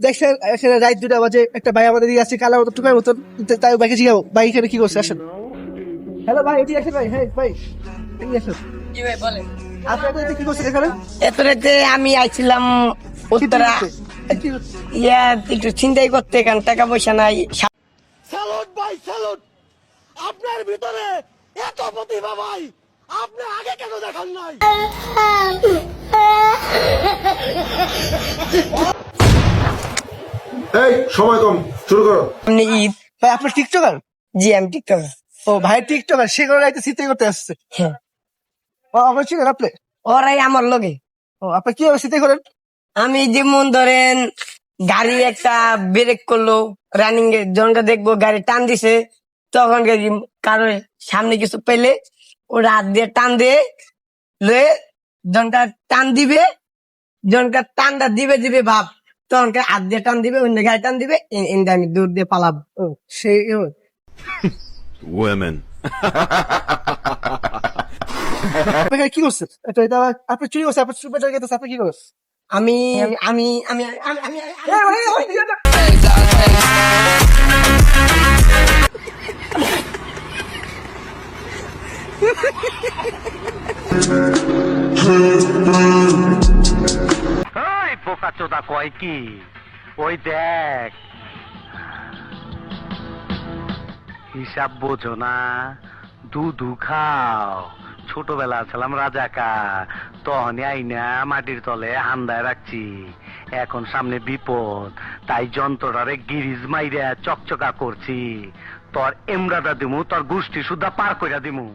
দেখছেন এখানে রাত 2টা বাজে একটা ভাই আমাদের দিকে আসছে কালা মতো টুকার মতন, তাই ভাইকে জিগাবো ভাই এখানে কি করছে আসেন। হ্যালো ভাই এটি আসেন ভাই, হ্যাঁ ভাই এদিকে আসেন। কি ভাই বলেন? আপনি এত কি করছেন এখানে? এত রাতে আমি আইছিলাম উত্তরা কি করছে? একটু চিন্তাই করতে, কারণ টাকা পয়সা নাই। স্যালুট ভাই স্যালুট, আপনার ভিতরে এত প্রতিভা ভাই, আপনি আগে কেন দেখান নাই? এই সময় কম, শুরু করো। সামনে ঈদ। ভাই আপনার টিকটকার? জি আমি টিকটক। ও ভাই টিকটকার, সে করে রাইতে শীতে করতে আসছে। হ্যাঁ, ও আপনার চিনেন আপনি? ওরাই আমার লগে। ও আপনি কিভাবে শীতে করেন? আমি যেমন ধরেন গাড়ি একটা ব্রেক করলো, রানিং এর জনটা দেখবো গাড়ি টান দিছে, তখন গাড়ি কারো সামনে কিছু পেলে ওরা হাত দিয়ে টান দিয়ে লয়ে জনটা টান দিবে, জনটা টানটা দিবে দিবে ভাব, তখন হাত দিয়ে টান দিবে, অন্য গাড়ি টান দিবে, এনটা আমি দূর দিয়ে পালাবো। ও সেই Women. আপনি এখানে কি করছেন? এটা আপনি চুরি করছেন, আপনার চুরি পেটে গেছে, আপনি কি করছেন? আমি আমি আমি আমি আমি ওই পোকা চোদা কয় কি, ওই দেখ হিসাব বোঝো না, দুধু খাও। ছোটবেলা ছিলাম রাজাকার, তখনই আইনা মাটির তলে হান্দায় রাখছি। এখন সামনে বিপদ, তাই যন্ত্রটারে গিরিজ মাইরা চকচকা করছি। তোর এমরাটা দিমু, তোর গোষ্ঠী সুদ্ধা পার কইরা দিমু।